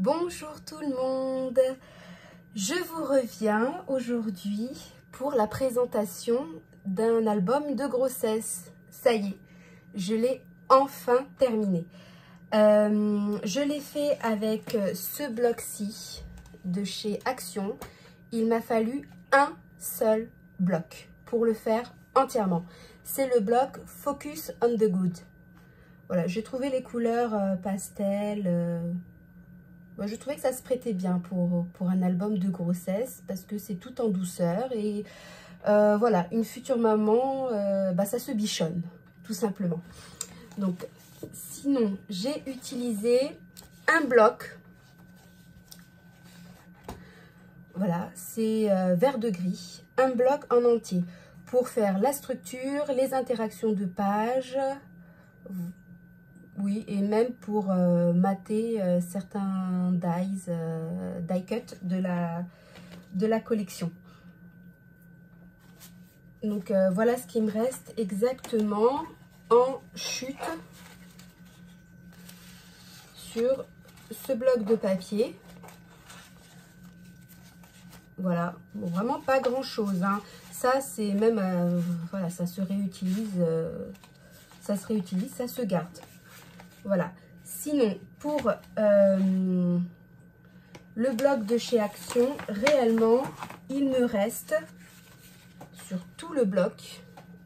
Bonjour tout le monde, je vous reviens aujourd'hui pour la présentation d'un album de grossesse. Ça y est, je l'ai enfin terminé. Je l'ai fait avec ce bloc-ci de chez Action. Il m'a fallu un seul bloc pour le faire entièrement. C'est le bloc Focus on the Good. Voilà, j'ai trouvé les couleurs pastel. Je trouvais que ça se prêtait bien pour un album de grossesse parce que c'est tout en douceur et voilà, une future maman, ça se bichonne tout simplement. Donc sinon, j'ai utilisé un bloc. Voilà, c'est vert de gris, un bloc en entier pour faire la structure, les interactions de pages. Oui, et même pour mater certains die cut de la collection. Donc voilà ce qui me reste exactement en chute sur ce bloc de papier. Voilà, bon, vraiment pas grand chose, hein. Ça c'est même, voilà, ça se réutilise, ça se garde. Voilà, sinon pour le bloc de chez Action, réellement il me reste sur tout le bloc,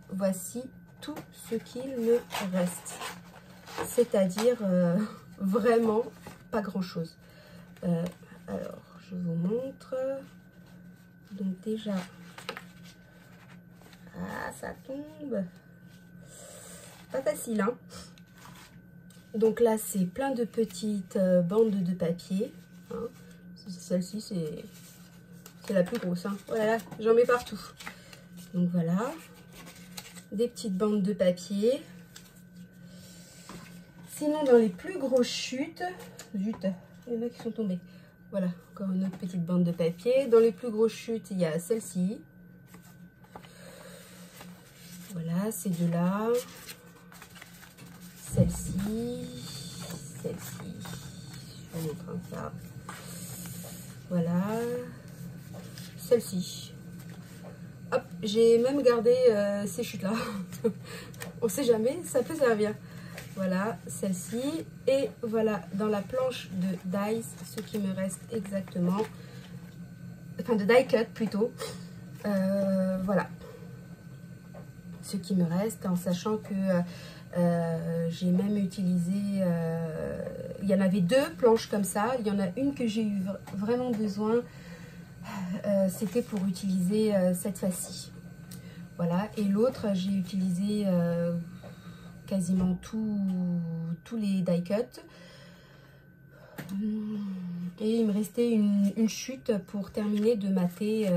voici tout ce qu'il me reste, c'est-à-dire vraiment pas grand chose. Alors je vous montre, donc déjà, ah ça tombe, pas facile hein. Donc là, c'est plein de petites bandes de papier. Hein. Celle-ci, c'est la plus grosse. Hein. Oh là là, j'en mets partout. Donc voilà, des petites bandes de papier. Sinon, dans les plus grosses chutes, zut, il y en a qui sont tombés. Voilà, encore une autre petite bande de papier. Dans les plus grosses chutes, il y a celle-ci. Voilà, ces deux-là. Celle-ci, je vais mettre un ça, voilà, celle-ci, hop, j'ai même gardé ces chutes là, on sait jamais, ça peut servir, voilà, celle-ci, et voilà, dans la planche de dies, ce qui me reste exactement, enfin de die cut plutôt, voilà, ce qui me reste, en sachant que j'ai même utilisé, il y en avait deux planches comme ça, il y en a une que j'ai eu vraiment besoin, c'était pour utiliser cette fois-ci. Voilà, et l'autre j'ai utilisé quasiment tous les die cut. Et il me restait une chute pour terminer de mater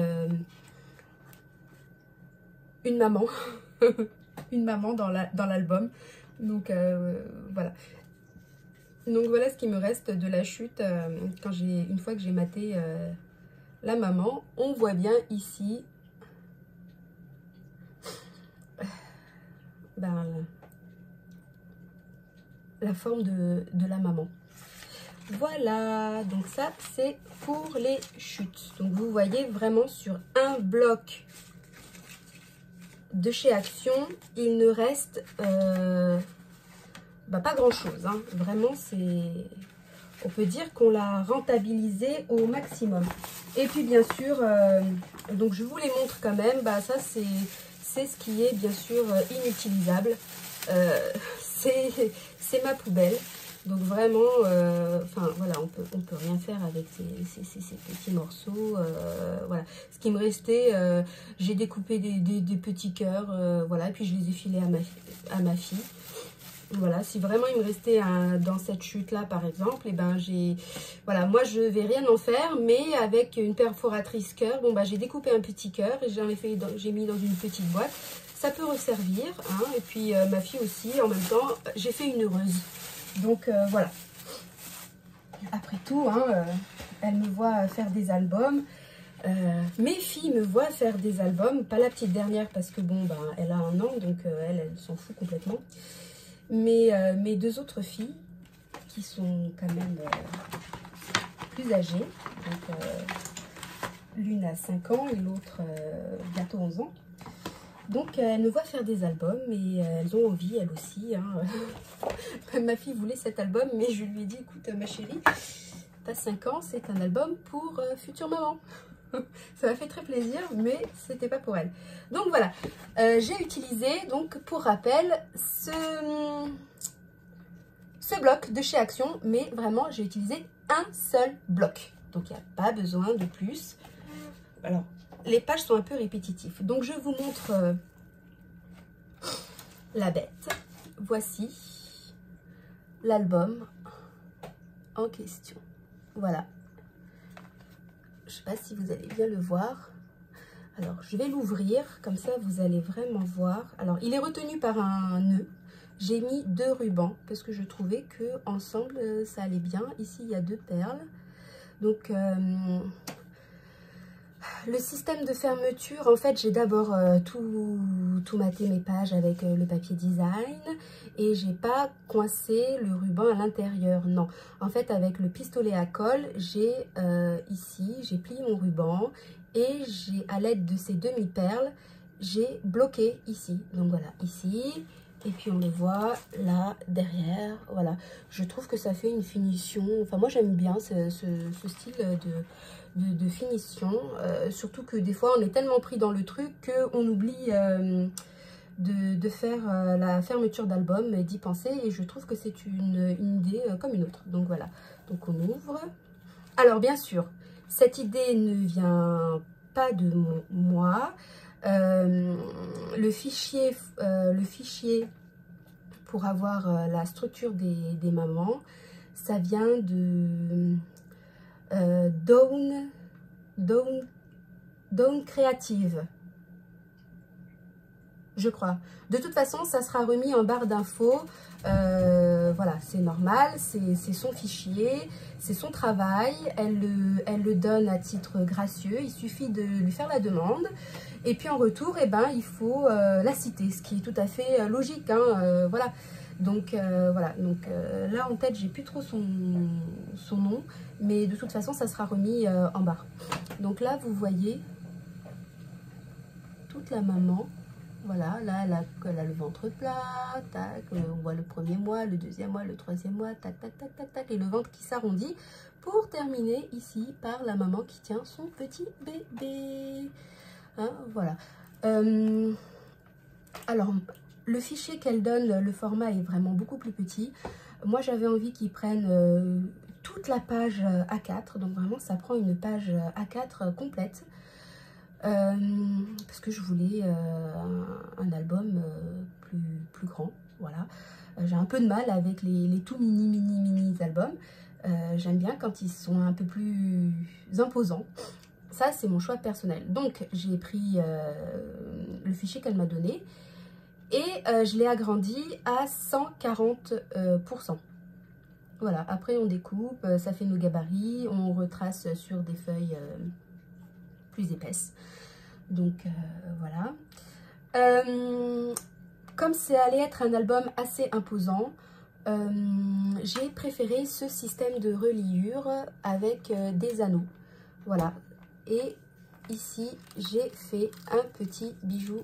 une maman. Une maman dans l'album. Donc voilà. Donc voilà ce qui me reste de la chute une fois que j'ai maté la maman. On voit bien ici la forme de la maman. Voilà, donc ça c'est pour les chutes. Donc vous voyez vraiment sur un bloc de chez Action, il ne reste pas grand chose, hein. Vraiment on peut dire qu'on l'a rentabilisé au maximum. Et puis bien sûr, donc je vous les montre quand même, ça c'est ce qui est bien sûr inutilisable, c'est ma poubelle. Donc vraiment, enfin voilà, on peut rien faire avec ces petits morceaux. Voilà, ce qui me restait, j'ai découpé des petits cœurs, voilà, et puis je les ai filés à ma fille. Voilà, si vraiment il me restait dans cette chute là par exemple, et voilà, moi je vais rien en faire, mais avec une perforatrice cœur, j'ai découpé un petit cœur et j'ai mis dans une petite boîte. Ça peut resservir, hein, et puis ma fille aussi, en même temps, j'ai fait une heureuse. Donc voilà. Après tout, hein, elle me voit faire des albums. Mes filles me voient faire des albums. Pas la petite dernière parce que bon, elle a 1 an, donc elle s'en fout complètement. Mais mes deux autres filles, qui sont quand même plus âgées. Donc, l'une a 5 ans et l'autre bientôt 11 ans. Donc, elles me voient faire des albums et elles ont envie, elles aussi. Hein. Ma fille voulait cet album, mais je lui ai dit, écoute, ma chérie, t'as 5 ans, c'est un album pour future maman. Ça m'a fait très plaisir, mais c'était pas pour elle. Donc voilà, j'ai utilisé, donc pour rappel, ce bloc de chez Action, mais vraiment j'ai utilisé un seul bloc. Donc il n'y a pas besoin de plus. Alors, les pages sont un peu répétitives. Donc je vous montre la bête. Voici l'album en question. Voilà. Je ne sais pas si vous allez bien le voir. Alors, je vais l'ouvrir, comme ça vous allez vraiment voir. Alors, il est retenu par un nœud. J'ai mis 2 rubans parce que je trouvais que ensemble ça allait bien. Ici, il y a 2 perles. Donc, le système de fermeture, en fait, j'ai d'abord tout maté mes pages avec le papier design et j'ai pas coincé le ruban à l'intérieur. Non, en fait, avec le pistolet à colle, j'ai ici, j'ai plié mon ruban et j'ai, à l'aide de ces demi-perles, j'ai bloqué ici. Donc voilà, ici. Et puis on le voit là, derrière. Voilà, je trouve que ça fait une finition. Enfin, moi, j'aime bien ce style de finition. Surtout que des fois, on est tellement pris dans le truc qu'on oublie de faire la fermeture d'album, d'y penser. Et je trouve que c'est une idée comme une autre. Donc voilà, donc on ouvre. Alors bien sûr, cette idée ne vient pas de moi. Le fichier pour avoir la structure des mamans, ça vient de Dawn Creative, je crois. De toute façon, ça sera remis en barre d'infos. Voilà, c'est normal, c'est son fichier, c'est son travail. Elle le donne à titre gracieux. Il suffit de lui faire la demande. Et puis en retour, eh ben, il faut la citer, ce qui est tout à fait logique. Hein, voilà. Donc voilà. Donc là en tête, j'ai plus trop son nom, mais de toute façon, ça sera remis en barre. Donc là, vous voyez toute la maman. Voilà, là, elle a le ventre plat, tac, on voit le premier mois, le deuxième mois, le troisième mois, tac, tac, tac, tac, tac, et le ventre qui s'arrondit pour terminer ici par la maman qui tient son petit bébé. Hein, voilà. Alors, le fichier qu'elle donne, le format est vraiment beaucoup plus petit. Moi, j'avais envie qu'ils prennent toute la page A4, donc vraiment, ça prend une page A4 complète. Parce que je voulais un album plus grand, voilà. J'ai un peu de mal avec les tout mini albums. J'aime bien quand ils sont un peu plus imposants. Ça, c'est mon choix personnel. Donc, j'ai pris le fichier qu'elle m'a donné et je l'ai agrandi à 140%. Voilà, après on découpe, ça fait nos gabarits, on retrace sur des feuilles plus épaisse. Donc voilà. Comme ça allait être un album assez imposant, j'ai préféré ce système de reliure avec des anneaux. Voilà. Et ici, j'ai fait un petit bijou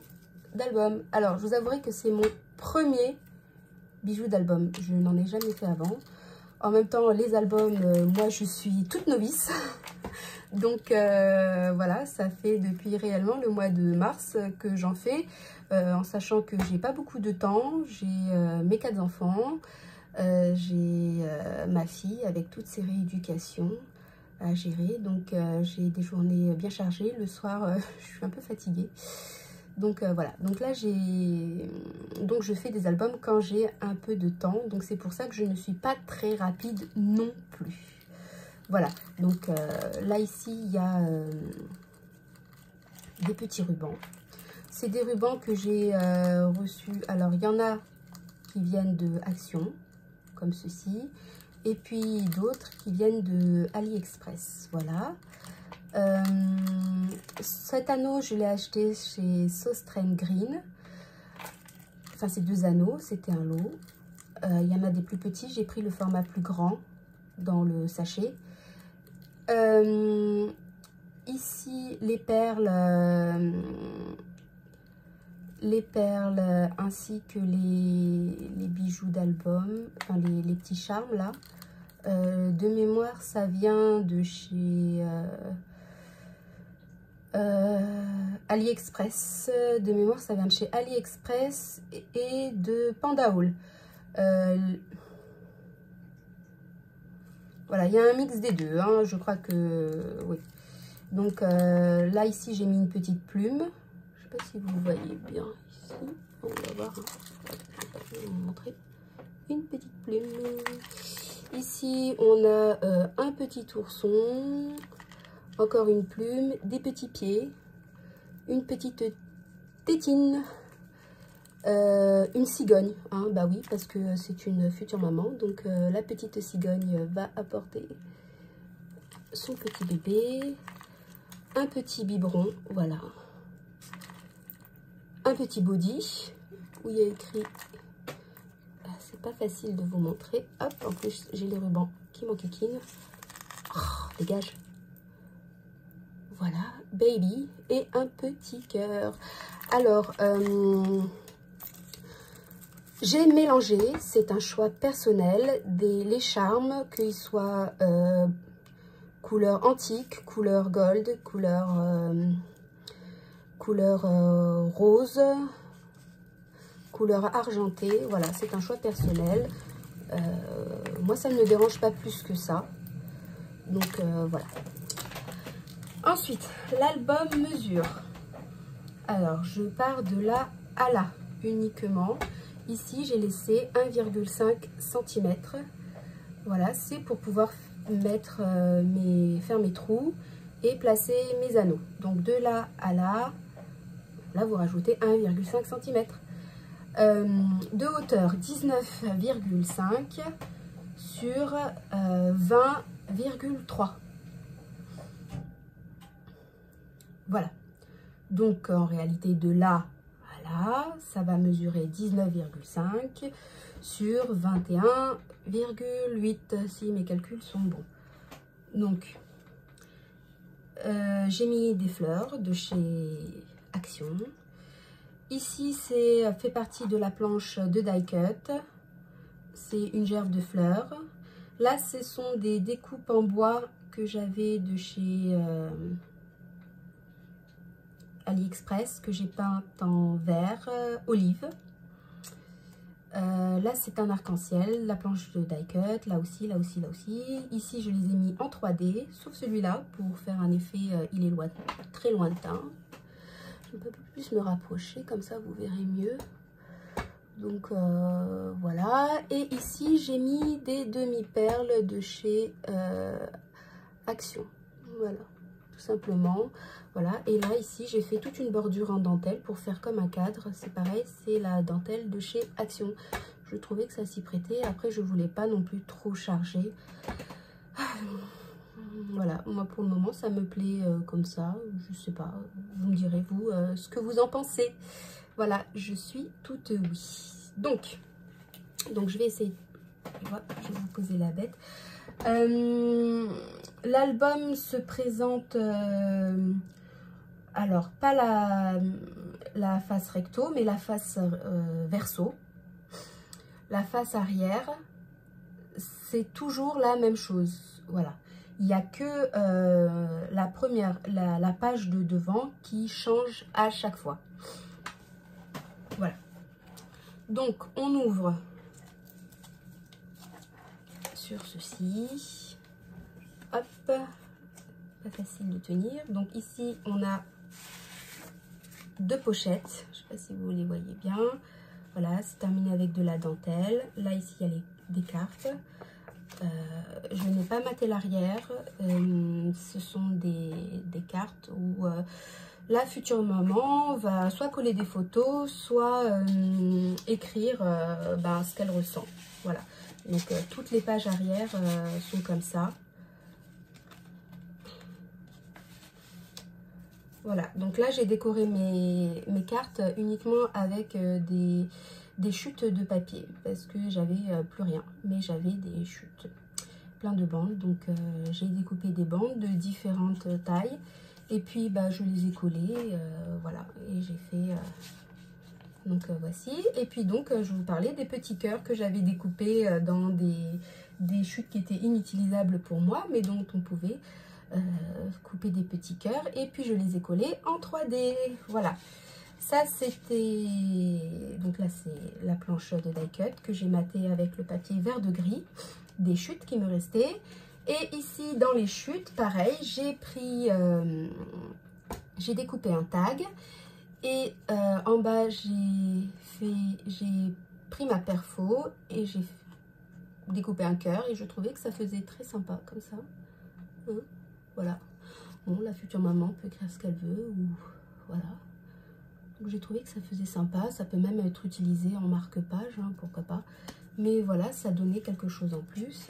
d'album. Alors, je vous avouerai que c'est mon premier bijou d'album. Je n'en ai jamais fait avant. En même temps, les albums, moi, je suis toute novice. Donc voilà, ça fait depuis réellement le mois de mars que j'en fais, en sachant que j'ai pas beaucoup de temps. J'ai mes 4 enfants, j'ai ma fille avec toutes ses rééducations à gérer. Donc j'ai des journées bien chargées. Le soir, je suis un peu fatiguée. Donc voilà, donc là je fais des albums quand j'ai un peu de temps. Donc c'est pour ça que je ne suis pas très rapide non plus. Voilà, donc là ici il y a des petits rubans. C'est des rubans que j'ai reçus. Alors il y en a qui viennent de Action, comme ceci. Et puis d'autres qui viennent de AliExpress. Voilà. Cet anneau, je l'ai acheté chez Sostrem Green. Enfin, ces 2 anneaux, c'était un lot. Il y en a des plus petits. J'ai pris le format plus grand dans le sachet. Ici, les perles ainsi que les bijoux d'album, enfin les petits charmes là. De mémoire, ça vient de chez AliExpress. De mémoire, ça vient de chez AliExpress et de Panda Haul. Voilà, il y a un mix des deux, hein, je crois que oui. Donc là, ici, j'ai mis une petite plume. Je ne sais pas si vous voyez bien ici. On va voir. Hein. Je vais vous montrer. Une petite plume. Ici, on a un petit ourson. Encore une plume. Des petits pieds. Une petite tétine. Une cigogne. Hein, bah oui, parce que c'est une future maman. Donc, la petite cigogne va apporter son petit bébé. Un petit biberon, voilà. Un petit body où il y a écrit, c'est pas facile de vous montrer. Hop, en plus j'ai les rubans qui m'enquiquinent. Oh, dégage. Voilà, baby et un petit cœur. Alors, j'ai mélangé, c'est un choix personnel, les charmes, qu'ils soient couleur antique, couleur gold, couleur rose, couleur argentée. Voilà, c'est un choix personnel. Moi, ça ne me dérange pas plus que ça. Donc, voilà. Ensuite, l'album mesure. Alors, je pars de là à là uniquement. Ici, j'ai laissé 1,5 cm. Voilà, c'est pour pouvoir mettre faire mes trous et placer mes anneaux. Donc de là à là, vous rajoutez 1,5 cm. De hauteur 19,5 sur 20,3. Voilà. Donc en réalité de là à là, ça va mesurer 19,5 sur 21,8 si mes calculs sont bons. Donc, j'ai mis des fleurs de chez Action. Ici, c'est fait partie de la planche de die cut. C'est une gerbe de fleurs. Là, ce sont des découpes en bois que j'avais de chez AliExpress, que j'ai peintes en vert olive. Là, c'est un arc-en-ciel, la planche de die cut, là aussi, là aussi, là aussi. Ici, je les ai mis en 3D, sauf celui-là, pour faire un effet, il est très lointain. Je peux plus me rapprocher, comme ça, vous verrez mieux. Donc, voilà. Et ici, j'ai mis des demi-perles de chez Action. Voilà, tout simplement. Voilà, et là, ici, j'ai fait toute une bordure en dentelle pour faire comme un cadre. C'est pareil, c'est la dentelle de chez Action. Je trouvais que ça s'y prêtait. Après, je voulais pas non plus trop charger. Voilà, moi, pour le moment, ça me plaît comme ça. Je sais pas, vous me direz, vous, ce que vous en pensez. Voilà, je suis toute oui. Donc je vais essayer. Voilà, je vais vous poser la bête. L'album se présente... alors, pas la face recto, mais la face verso. La face arrière, c'est toujours la même chose. Voilà. Il n'y a que la page de devant qui change à chaque fois. Voilà. Donc, on ouvre sur ceci. Hop. Pas facile de tenir. Donc, ici, on a deux pochettes. Je ne sais pas si vous les voyez bien. Voilà, c'est terminé avec de la dentelle. Là, ici, il y a des cartes. Je n'ai pas maté l'arrière. Ce sont des cartes où la future maman va soit coller des photos, soit écrire ce qu'elle ressent. Voilà. Donc, toutes les pages arrière sont comme ça. Voilà, donc là j'ai décoré mes cartes uniquement avec des chutes de papier parce que j'avais plus rien, mais j'avais des chutes. plein de bandes. Donc j'ai découpé des bandes de différentes tailles. Et puis je les ai collées, voilà. Et j'ai fait... donc voici. Et puis donc je vous parlais des petits cœurs que j'avais découpés dans des chutes qui étaient inutilisables pour moi, mais dont on pouvait couper des petits cœurs. Et puis je les ai collés en 3D. Voilà. Ça c'était... Donc là c'est la planche de die cut que j'ai maté avec le papier vert de gris. Des chutes qui me restaient. Et ici dans les chutes, pareil, j'ai pris... j'ai découpé un tag. Et en bas, j'ai pris ma perfo et j'ai découpé un cœur. Et je trouvais que ça faisait très sympa comme ça. Hein, voilà. Bon, la future maman peut écrire ce qu'elle veut. Ou voilà. Donc j'ai trouvé que ça faisait sympa. Ça peut même être utilisé en marque-page, hein, pourquoi pas. Mais voilà, ça donnait quelque chose en plus.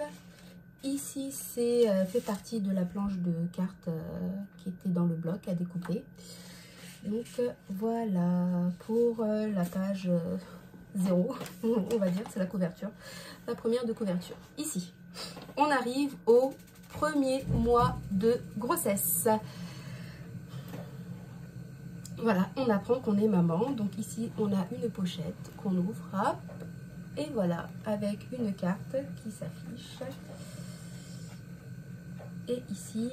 Ici, c'est fait partie de la planche de cartes qui était dans le bloc à découper. Donc voilà pour la page 0, on va dire, c'est la couverture, la première de couverture. Ici, on arrive au premier mois de grossesse. Voilà, on apprend qu'on est maman. Donc ici, on a une pochette qu'on ouvre, hop, et voilà, avec une carte qui s'affiche. Et ici,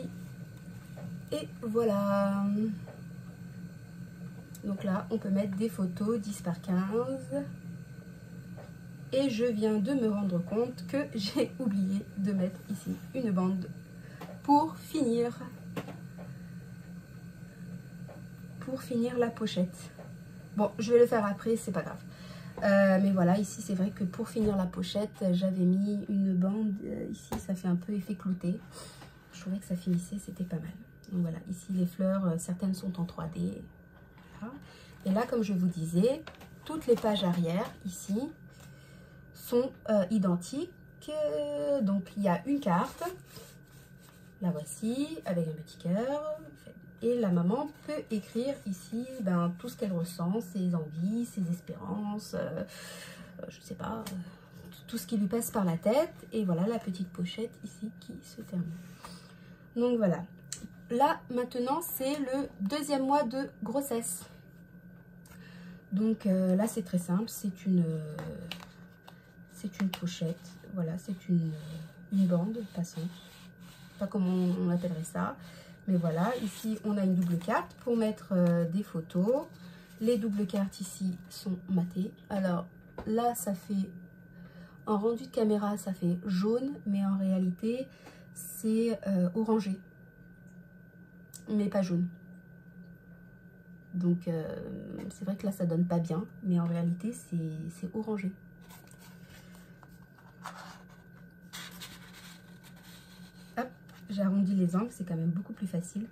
et voilà. Donc là, on peut mettre des photos 10 par 15. Et je viens de me rendre compte que j'ai oublié de mettre ici une bande pour finir la pochette. Bon, je vais le faire après, c'est pas grave. Mais voilà, ici, c'est vrai que pour finir la pochette, j'avais mis une bande. Ici, ça fait un peu effet clouté. Je trouvais que ça finissait, c'était pas mal. Donc voilà, ici, les fleurs, certaines sont en 3D. Et là, comme je vous disais, toutes les pages arrière ici sont identiques. Donc il y a une carte, la voici, avec un petit cœur. Et la maman peut écrire ici tout ce qu'elle ressent, ses envies, ses espérances, je sais pas, tout ce qui lui passe par la tête. Et voilà la petite pochette ici qui se termine. Donc voilà. Là, maintenant, c'est le deuxième mois de grossesse. Donc là, c'est très simple. C'est une pochette. Voilà, c'est une bande passante. Pas comment on appellerait ça. Mais voilà, ici, on a une double carte pour mettre des photos. Les doubles cartes ici sont matées. Alors là, ça fait... En rendu de caméra, ça fait jaune. Mais en réalité, c'est orangé. Mais pas jaune. Donc c'est vrai que là ça donne pas bien, mais en réalité c'est orangé. Hop, j'arrondis les angles, c'est quand même beaucoup plus facile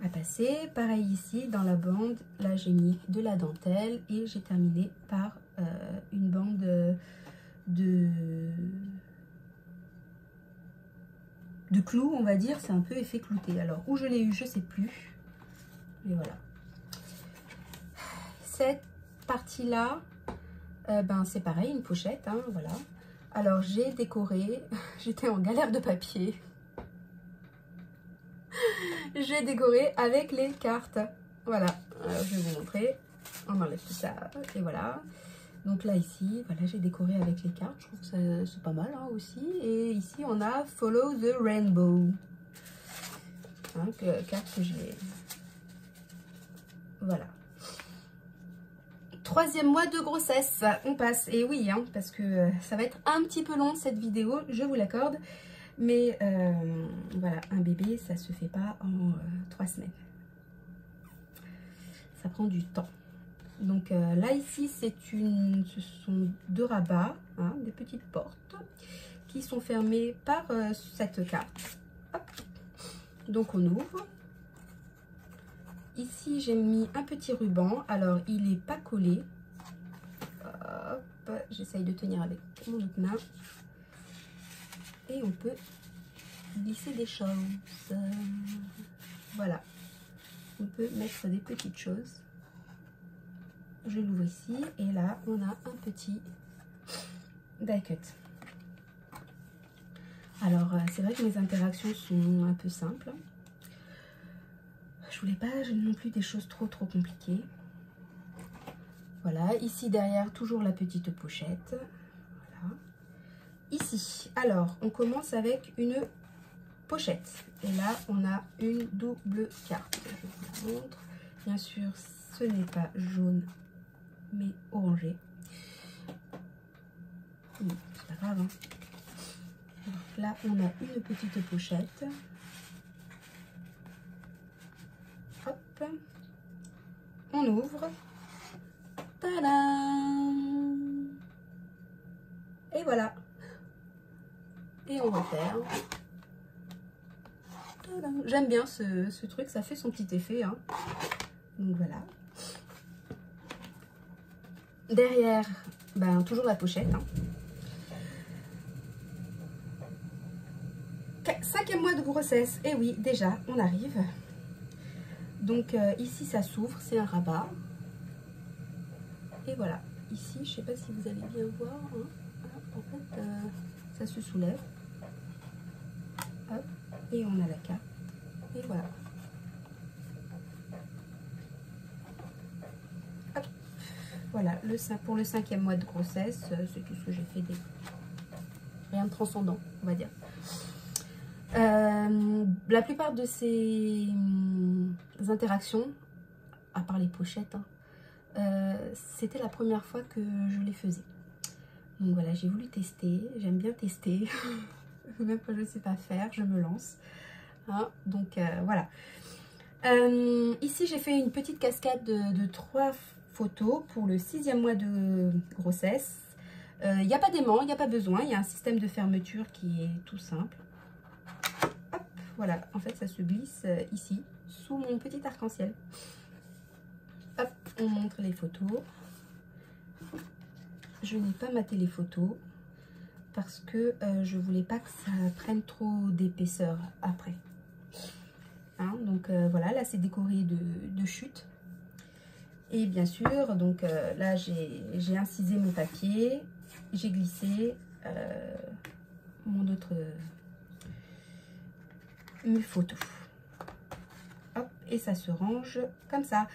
à passer. Pareil ici dans la bande, là j'ai mis de la dentelle et j'ai terminé par une bande de clous, on va dire. C'est un peu effet clouté. Alors où je l'ai eu, je sais plus, mais voilà. Cette partie-là, c'est pareil, une pochette, hein, voilà. Alors, j'ai décoré, j'étais en galère de papier. J'ai décoré avec les cartes. Voilà, alors, je vais vous montrer. On enlève tout ça, et voilà. Donc là, ici, voilà, j'ai décoré avec les cartes. Je trouve que c'est pas mal, hein, aussi. Et ici, on a Follow the Rainbow. Hein, carte que j'ai... Voilà. Troisième mois de grossesse, on passe. Et oui, hein, parce que ça va être un petit peu long cette vidéo, je vous l'accorde. Mais voilà, un bébé, ça se fait pas en 3 semaines. Ça prend du temps. Donc là, ici, ce sont 2 rabats, hein, des petites portes qui sont fermées par cette carte. Hop. Donc on ouvre. Ici, j'ai mis un petit ruban. Alors, il n'est pas collé. Hop, j'essaye de tenir avec mon autre main. Et on peut glisser des choses. Voilà. On peut mettre des petites choses. Je l'ouvre ici. Et là, on a un petit die cut. Alors, c'est vrai que mes interactions sont un peu simples. Je voulais pas non plus des choses trop compliquées. Voilà, ici derrière, toujours la petite pochette. Voilà. Ici, alors, on commence avec une pochette. Et là, on a une double carte. Je vous la montre. Bien sûr, ce n'est pas jaune, mais orangé. C'est pas grave, hein. Donc là, on a une petite pochette. Hop. On ouvre. Tadam! Et voilà. Et on referme. J'aime bien ce truc, ça fait son petit effet, hein. Donc voilà. Derrière, ben, toujours la pochette, hein. 5e mois de grossesse, et oui, déjà, on arrive. Donc ici, ça s'ouvre, c'est un rabat. Et voilà, ici, je sais pas si vous allez bien voir, hein. En fait, ça se soulève. Hop, et on a la carte. Et voilà. Hop. Voilà, pour le 5e mois de grossesse, c'est tout ce que j'ai fait. Rien de transcendant, on va dire. La plupart de ces interactions, à part les pochettes, hein, c'était la première fois que je les faisais. Donc voilà, j'ai voulu tester, j'aime bien tester. Même quand je ne sais pas faire, je me lance. Hein, donc voilà. Ici, j'ai fait une petite cascade de 3 photos pour le 6e mois de grossesse. Il n'y a pas d'aimant, il n'y a pas besoin. Il y a un système de fermeture qui est tout simple. Hop, voilà. En fait, ça se glisse ici, sous mon petit arc-en-ciel. Hop, on montre les photos. Je n'ai pas maté les photos parce que je voulais pas que ça prenne trop d'épaisseur après. Hein, donc voilà, là c'est décoré de chutes. Et bien sûr, donc là j'ai incisé mon papier, j'ai glissé mes photos. Hop, et ça se range comme ça.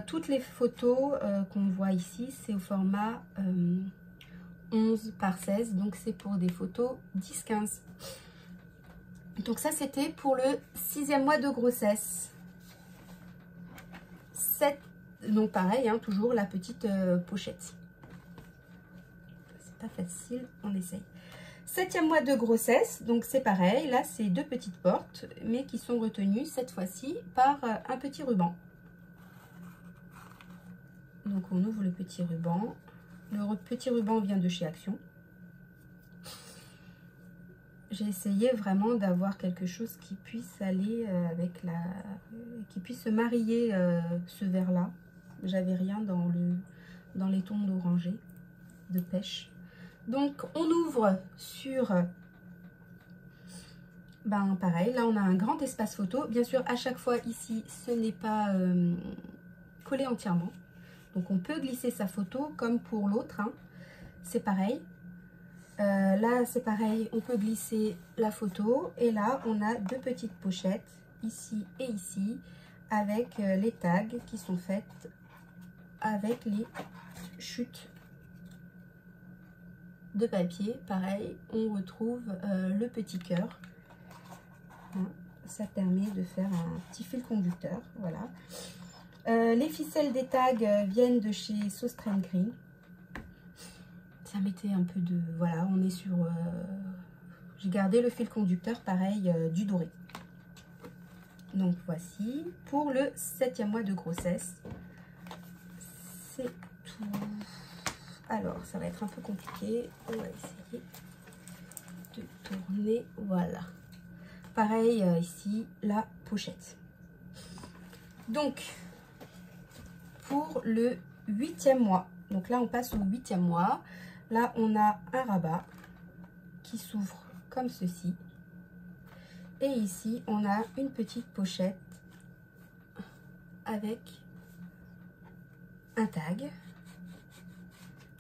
Toutes les photos qu'on voit ici, c'est au format 11 par 16, donc c'est pour des photos 10-15. Donc ça, c'était pour le 6e mois de grossesse. Donc pareil, hein, toujours la petite pochette. C'est pas facile, on essaye. 7e mois de grossesse, donc c'est pareil. Là, c'est 2 petites portes, mais qui sont retenues cette fois-ci par un petit ruban. Donc on ouvre le petit ruban. Le petit ruban vient de chez Action. J'ai essayé vraiment d'avoir quelque chose qui puisse aller avec qui puisse se marier ce vert-là. J'avais rien dans les tons d'orangé, de pêche. Donc on ouvre sur, ben pareil, là on a un grand espace photo. Bien sûr, à chaque fois ici, ce n'est pas collé entièrement. Donc on peut glisser sa photo comme pour l'autre, hein. C'est pareil. Là c'est pareil, on peut glisser la photo. Et là on a 2 petites pochettes, ici et ici, avec les tags qui sont faites avec les chutes de papier. Pareil, on retrouve le petit cœur. Hein, ça permet de faire un petit fil conducteur. Voilà. Les ficelles des tags viennent de chez Sostrand Green. Ça mettait un peu de... Voilà, on est sur... j'ai gardé le fil conducteur, pareil, du doré. Donc voici, pour le 7e mois de grossesse. C'est tout. Alors, ça va être un peu compliqué. On va essayer de tourner. Voilà. Pareil, ici, la pochette. Donc, pour le 8e mois. Donc là, on passe au 8e mois. Là, on a un rabat qui s'ouvre comme ceci. Et ici, on a une petite pochette avec un tag.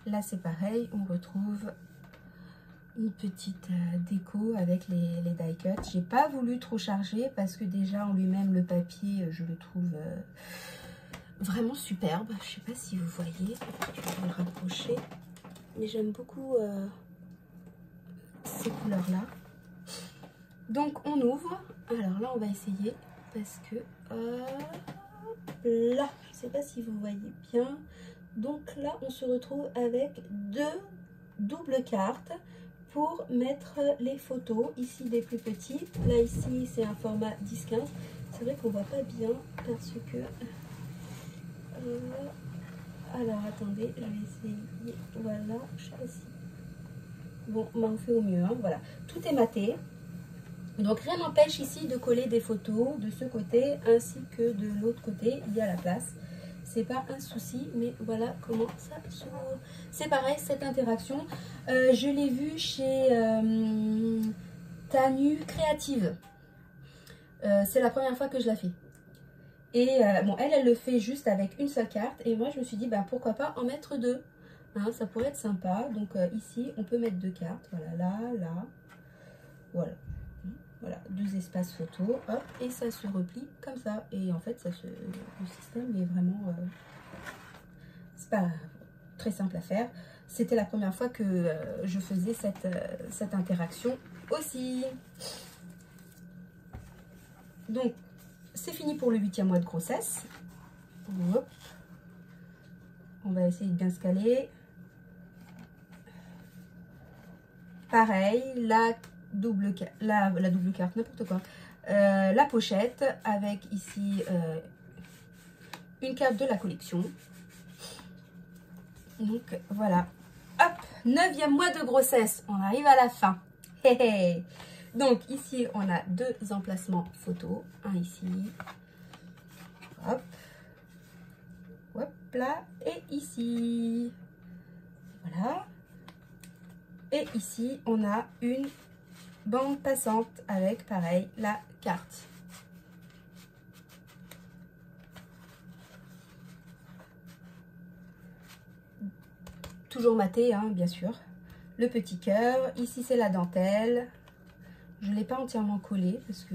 Là, c'est pareil, on retrouve une petite déco avec les die cuts. J'ai pas voulu trop charger parce que déjà en lui-même le papier je le trouve vraiment superbe. Je sais pas si vous voyez, je vais le rapprocher, mais j'aime beaucoup ces couleurs là. Donc on ouvre. Alors là on va essayer parce que là, je sais pas si vous voyez bien. Donc là on se retrouve avec deux doubles cartes pour mettre les photos. Ici des plus petites, là ici c'est un format 10-15. C'est vrai qu'on voit pas bien parce que alors attendez, je vais essayer. Voilà, je sais pas si bon, on fait au mieux, hein. Voilà, tout est maté. Donc rien n'empêche ici de coller des photos de ce côté ainsi que de l'autre côté, il y a la place. C'est pas un souci, mais voilà comment ça s'ouvre. C'est pareil, cette interaction, je l'ai vue chez Tanu Créative. C'est la première fois que je la fais. Et bon, elle le fait juste avec une seule carte. Et moi, je me suis dit, bah, pourquoi pas en mettre deux, hein, ça pourrait être sympa. Donc ici, on peut mettre deux cartes. Voilà, là. Voilà. Voilà, deux espaces photo, hop, et ça se replie comme ça. Et en fait, le système est vraiment... c'est pas très simple à faire. C'était la première fois que je faisais cette interaction aussi. Donc, c'est fini pour le 8e mois de grossesse. Hop. On va essayer de bien se caler. Pareil, la double carte, n'importe quoi. La pochette avec ici une carte de la collection. Donc voilà, hop, 9e mois de grossesse, on arrive à la fin. Donc ici on a deux emplacements photos, un ici, hop, hop là, et ici, voilà. Et ici on a une bande passante avec pareil la carte. Toujours maté, hein, bien sûr. Le petit cœur. Ici, c'est la dentelle. Je ne l'ai pas entièrement collé parce que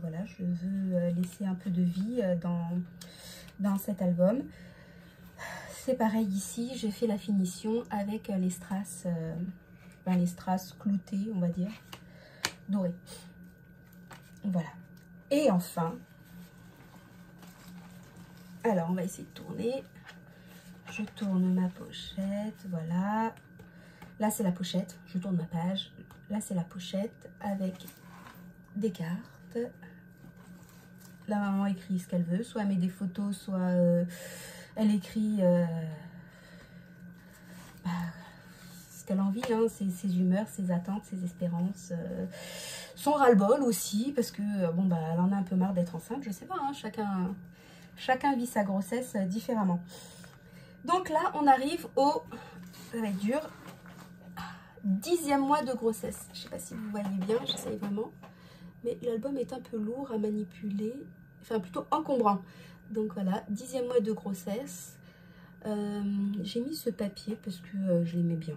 voilà, je veux laisser un peu de vie dans cet album. C'est pareil ici. J'ai fait la finition avec les strass cloutés, on va dire, dorés. Voilà. Et enfin, alors on va essayer de tourner. Je tourne ma pochette, voilà. Là, c'est la pochette. Je tourne ma page. Là, c'est la pochette avec des cartes. La maman écrit ce qu'elle veut. Soit elle met des photos, soit elle écrit ce qu'elle a envie. Hein, ses humeurs, ses attentes, ses espérances. Son ras-le-bol aussi. Parce que, bon, bah, elle en a un peu marre d'être enceinte. Je sais pas, hein, chacun vit sa grossesse différemment. Donc là, on arrive au, ça va être dur, 10e mois de grossesse. Je ne sais pas si vous voyez bien, j'essaye vraiment. Mais l'album est un peu lourd à manipuler, enfin plutôt encombrant. Donc voilà, 10e mois de grossesse. J'ai mis ce papier parce que je l'aimais bien.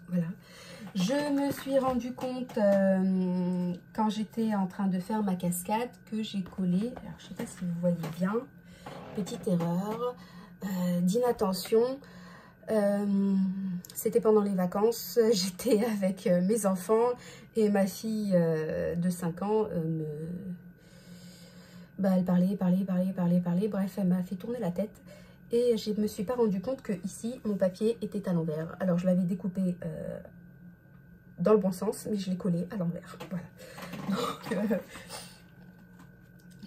Voilà. Je me suis rendu compte quand j'étais en train de faire ma cascade que j'ai collé, alors je ne sais pas si vous voyez bien, petite erreur. D'inattention, c'était pendant les vacances, j'étais avec mes enfants et ma fille de 5 ans elle parlait, bref elle m'a fait tourner la tête et je me suis pas rendu compte que ici mon papier était à l'envers. Alors je l'avais découpé dans le bon sens mais je l'ai collé à l'envers, voilà.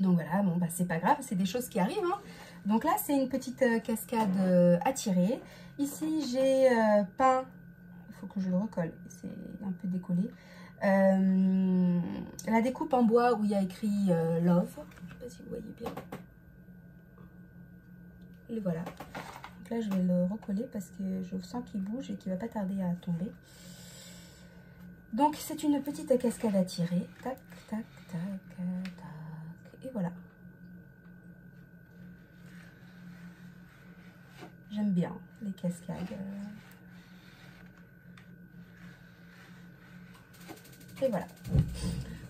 Donc voilà, bon bah c'est pas grave, c'est des choses qui arrivent, hein. Donc là, c'est une petite cascade à tirer. Ici, j'ai peint, il faut que je le recolle, c'est un peu décollé. La découpe en bois où il y a écrit Love. Je ne sais pas si vous voyez bien. Et voilà. Donc là, je vais le recoller parce que je sens qu'il bouge et qu'il ne va pas tarder à tomber. Donc, c'est une petite cascade à tirer. Tac, tac, tac, tac. Et voilà. J'aime bien les cascades. Et voilà.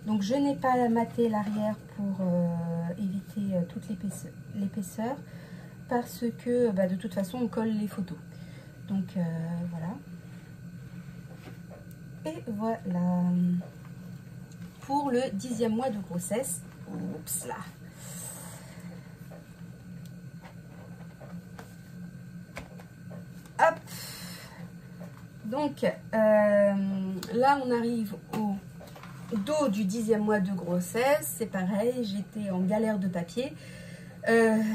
Donc je n'ai pas maté l'arrière pour éviter toute l'épaisseur parce que de toute façon on colle les photos. Donc voilà. Et voilà. Pour le 10e mois de grossesse. Oups là. Hop. Donc là on arrive au dos du 10e mois de grossesse. C'est pareil, j'étais en galère de papier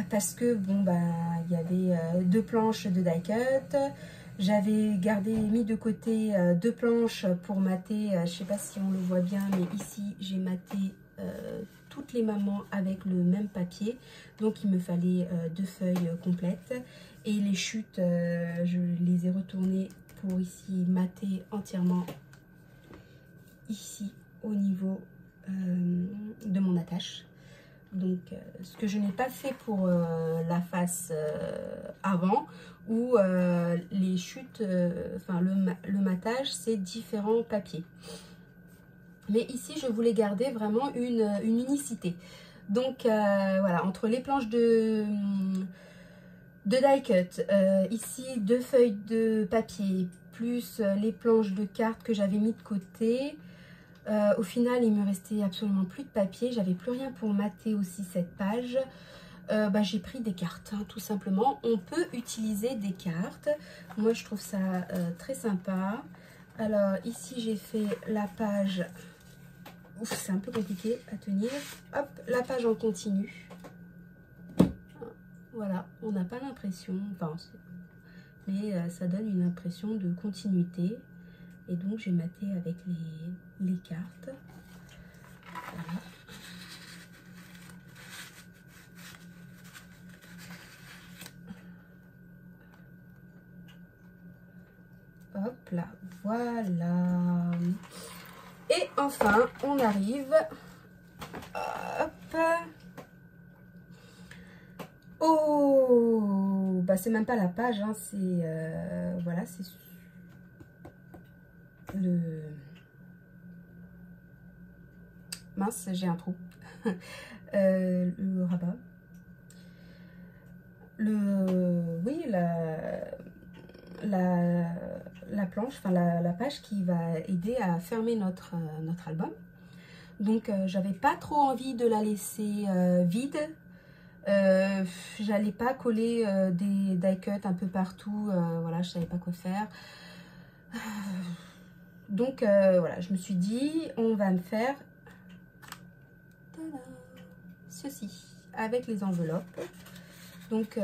parce que bon il y avait 2 planches de die cut. J'avais mis de côté 2 planches pour mater, je sais pas si on le voit bien, mais ici j'ai maté toutes les mamans avec le même papier. Donc il me fallait 2 feuilles complètes. Et les chutes, je les ai retournées pour ici mater entièrement ici au niveau de mon attache. Donc ce que je n'ai pas fait pour la face avant, où les chutes, le matage, c'est différents papiers. Mais ici, je voulais garder vraiment une unicité. Donc voilà, entre les planches de die cut, ici 2 feuilles de papier, plus les planches de cartes que j'avais mis de côté. Au final, il me restait absolument plus de papier. J'avais plus rien pour mater aussi cette page. J'ai pris des cartes, hein, tout simplement. On peut utiliser des cartes. Moi, je trouve ça très sympa. Alors, ici, j'ai fait la page. Ouf, c'est un peu compliqué à tenir. Hop, la page en continu. Voilà, on n'a pas l'impression, mais ça donne une impression de continuité. Et donc, j'ai maté avec les cartes. Voilà. Hop là, voilà. Et enfin, on arrive hop, oh, c'est même pas la page, hein, c'est voilà, c'est le... Mince, j'ai un trou. Le rabat. Oui, la planche, la page qui va aider à fermer notre album. Donc, j'avais pas trop envie de la laisser vide. J'allais pas coller des die cut un peu partout. Voilà, je savais pas quoi faire. Donc, voilà, je me suis dit, on va me faire ceci avec les enveloppes. Donc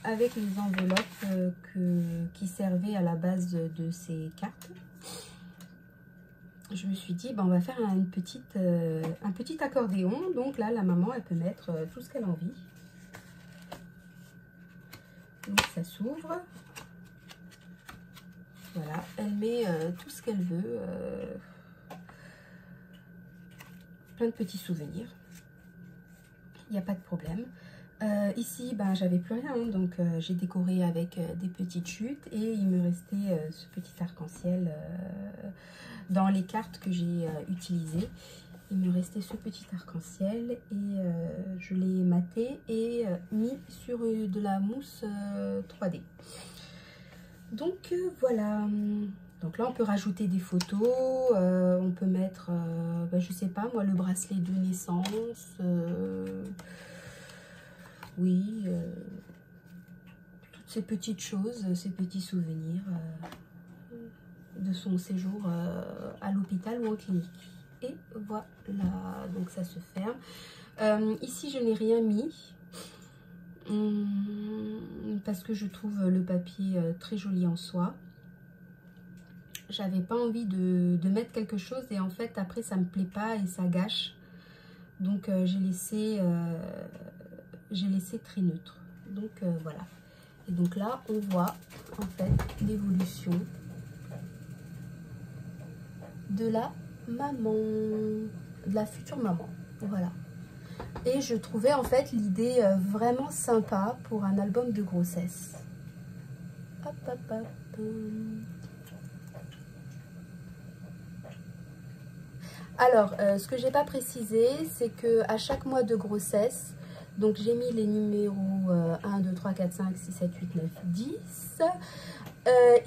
avec les enveloppes qui servaient à la base de ces cartes, je me suis dit on va faire un petit accordéon. Donc là la maman elle peut mettre tout ce qu'elle a envie. Donc ça s'ouvre, voilà, elle met tout ce qu'elle veut, plein de petits souvenirs, il n'y a pas de problème. Ici, j'avais plus rien, hein, donc j'ai décoré avec des petites chutes et il me restait ce petit arc-en-ciel dans les cartes que j'ai utilisées. Il me restait ce petit arc-en-ciel et je l'ai maté et mis sur de la mousse 3D. Donc voilà. Donc là, on peut rajouter des photos, on peut mettre, je sais pas moi, le bracelet de naissance. Oui, toutes ces petites choses, ces petits souvenirs de son séjour à l'hôpital ou en clinique. Et voilà, donc ça se ferme. Ici, je n'ai rien mis parce que je trouve le papier très joli en soi. J'avais pas envie de mettre quelque chose et en fait, après, ça me plaît pas et ça gâche. Donc, j'ai laissé très neutre. Donc voilà. Et donc là, on voit en fait l'évolution de la maman, de la future maman. Voilà. Et je trouvais en fait l'idée vraiment sympa pour un album de grossesse. Hop, hop, hop. Alors, ce que j'ai pas précisé, c'est que à chaque mois de grossesse, donc j'ai mis les numéros 1, 2, 3, 4, 5, 6, 7, 8, 9, 10.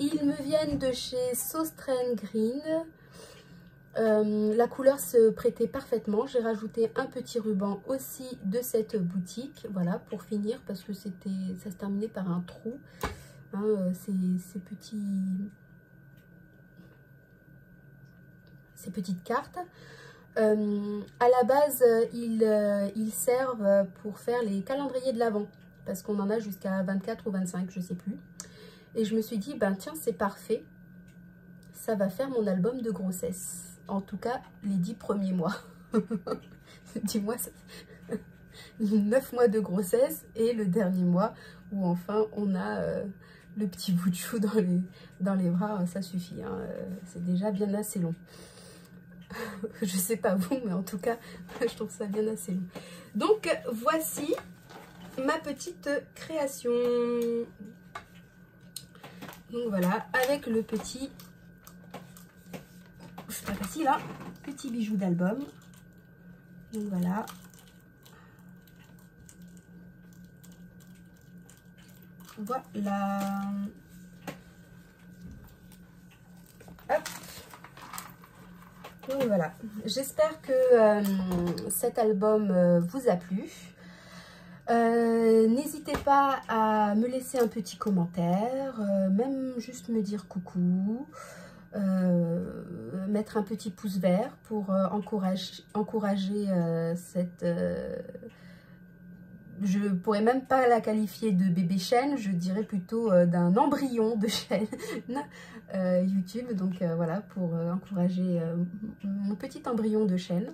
Ils me viennent de chez Sostren Green. La couleur se prêtait parfaitement. J'ai rajouté un petit ruban aussi de cette boutique. Voilà, pour finir, parce que ça se terminait par un trou. Hein, ces petites cartes. À la base, ils servent pour faire les calendriers de l'Avent, parce qu'on en a jusqu'à 24 ou 25, je sais plus. Et je me suis dit, ben tiens, c'est parfait, ça va faire mon album de grossesse. En tout cas, les 10 premiers mois. 10 mois, 9 mois de grossesse et le dernier mois où enfin on a le petit bout de chou dans les bras, ça suffit. Hein, c'est déjà bien assez long. Je sais pas vous, mais en tout cas, je trouve ça bien assez long. Donc, voici ma petite création. Donc voilà, avec le petit, c'est pas facile, hein, petit bijou d'album. Donc voilà. Voilà. Hop. Donc voilà, j'espère que cet album vous a plu. N'hésitez pas à me laisser un petit commentaire, même juste me dire coucou, mettre un petit pouce vert pour encourager cette... je pourrais même pas la qualifier de bébé chaîne, je dirais plutôt d'un embryon de chaîne YouTube. Donc voilà, pour encourager mon petit embryon de chaîne.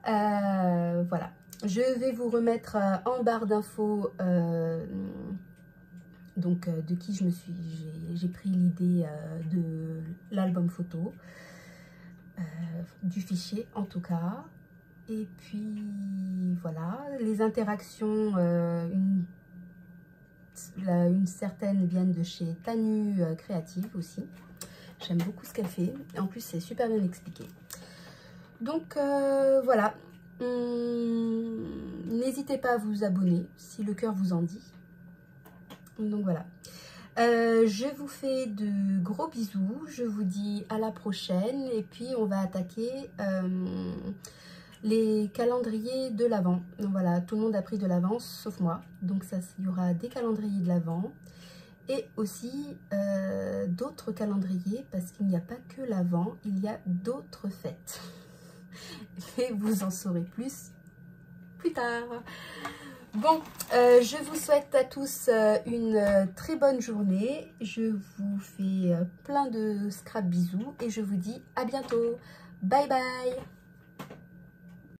Voilà, je vais vous remettre en barre d'infos donc de qui j'ai pris l'idée de l'album photo, du fichier en tout cas. Et puis voilà, les interactions, une certaine viennent de chez Tanu Créative aussi. J'aime beaucoup ce qu'elle fait. En plus, c'est super bien expliqué. Donc voilà, n'hésitez pas à vous abonner si le cœur vous en dit. Donc voilà. Je vous fais de gros bisous. Je vous dis à la prochaine. Et puis, on va attaquer... les calendriers de l'Avent. Donc voilà, tout le monde a pris de l'avance sauf moi. Donc ça, il y aura des calendriers de l'Avent et aussi d'autres calendriers, parce qu'il n'y a pas que l'Avent, il y a d'autres fêtes. Et vous en saurez plus tard. Bon, je vous souhaite à tous une très bonne journée. Je vous fais plein de scrap bisous et je vous dis à bientôt. Bye bye.